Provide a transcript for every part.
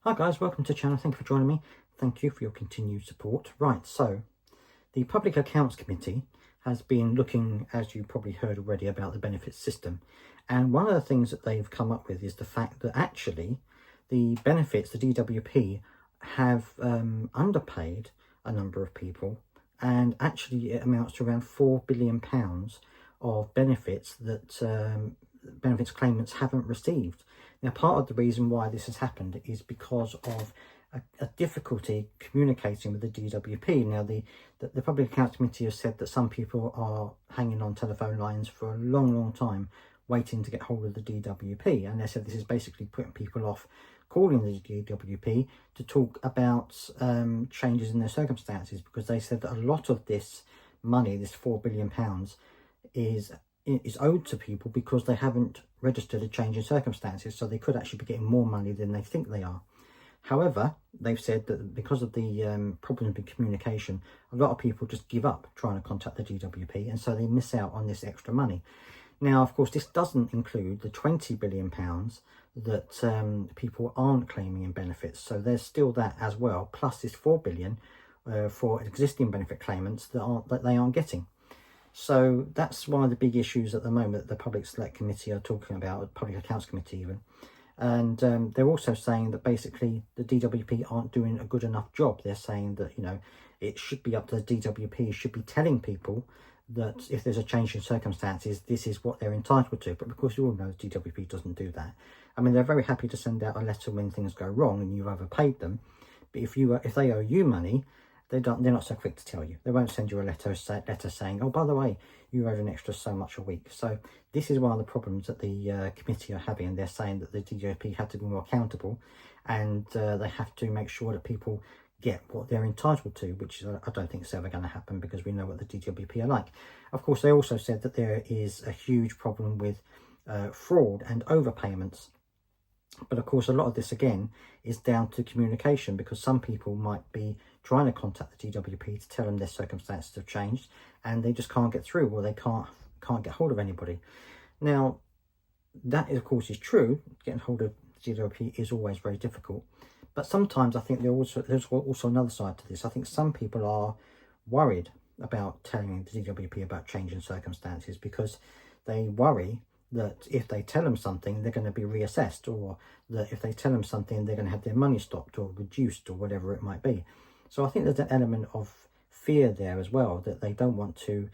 Hi guys, welcome to the channel. Thank you for joining me. Thank you for your continued support. Right, so the Public Accounts Committee has been looking, as you probably heard already, about the benefits system. And one of the things that they've come up with is the fact that actually the benefits, the DWP, have underpaid a number of people. And actually it amounts to around £4 billion of benefits that benefits claimants haven't received. Now, part of the reason why this has happened is because of a difficulty communicating with the DWP. Now, the Public Accounts Committee has said that some people are hanging on telephone lines for a long time waiting to get hold of the DWP, and they said this is basically putting people off calling the DWP to talk about changes in their circumstances, because they said that a lot of this money, this £4 billion, is owed to people because they haven't registered a change in circumstances, so they could actually be getting more money than they think they are. However, they've said that because of the problems in communication, a lot of people just give up trying to contact the DWP, and so they miss out on this extra money. Now, of course, this doesn't include the £20 billion that people aren't claiming in benefits, so there's still that as well, plus this £4 billion for existing benefit claimants that they aren't getting. So that's one of the big issues at the moment that the Public Select Committee are talking about, Public Accounts Committee even. And they're also saying that basically the DWP aren't doing a good enough job. They're saying that, you know, it should be up to the DWP, should be telling people that if there's a change in circumstances, this is what they're entitled to. But of course, you all know the DWP doesn't do that. I mean, they're very happy to send out a letter when things go wrong and you've overpaid them. But if they owe you money, they're not so quick to tell you. They won't send you a letter saying, oh, by the way, you owed an extra so much a week. So this is one of the problems that the committee are having, and they're saying that the DWP have to be more accountable, and they have to make sure that people get what they're entitled to, which I don't think is ever going to happen, because we know what the DWP are like. Of course, they also said that there is a huge problem with fraud and overpayments. But of course, a lot of this, again, is down to communication, because some people might be trying to contact the DWP to tell them their circumstances have changed, and they just can't get through, or they can't get hold of anybody. Now, that, of course, is true. Getting hold of the DWP is always very difficult. But sometimes I think there's also another side to this. I think some people are worried about telling the DWP about changing circumstances, because they worry that if they tell them something, they're going to be reassessed, or that if they tell them something, they're going to have their money stopped or reduced or whatever it might be. So I think there's an element of fear there as well, that they don't want to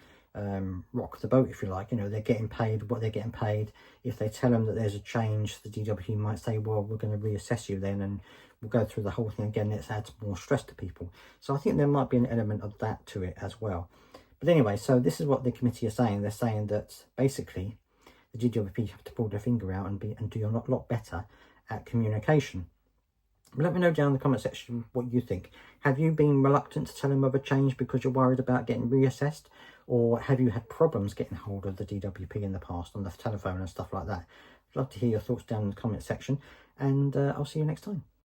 rock the boat, if you like. You know, they're getting paid what they're getting paid. If they tell them that there's a change, the DWP might say, well, we're going to reassess you then, and we'll go through the whole thing again. It adds more stress to people. So I think there might be an element of that to it as well. But anyway, so this is what the committee are saying. They're saying that basically the DWP have to pull their finger out and do a lot better at communication. Let me know down in the comment section what you think. Have you been reluctant to tell them of a change because you're worried about getting reassessed? Or have you had problems getting hold of the DWP in the past on the telephone and stuff like that? I'd love to hear your thoughts down in the comment section, and I'll see you next time.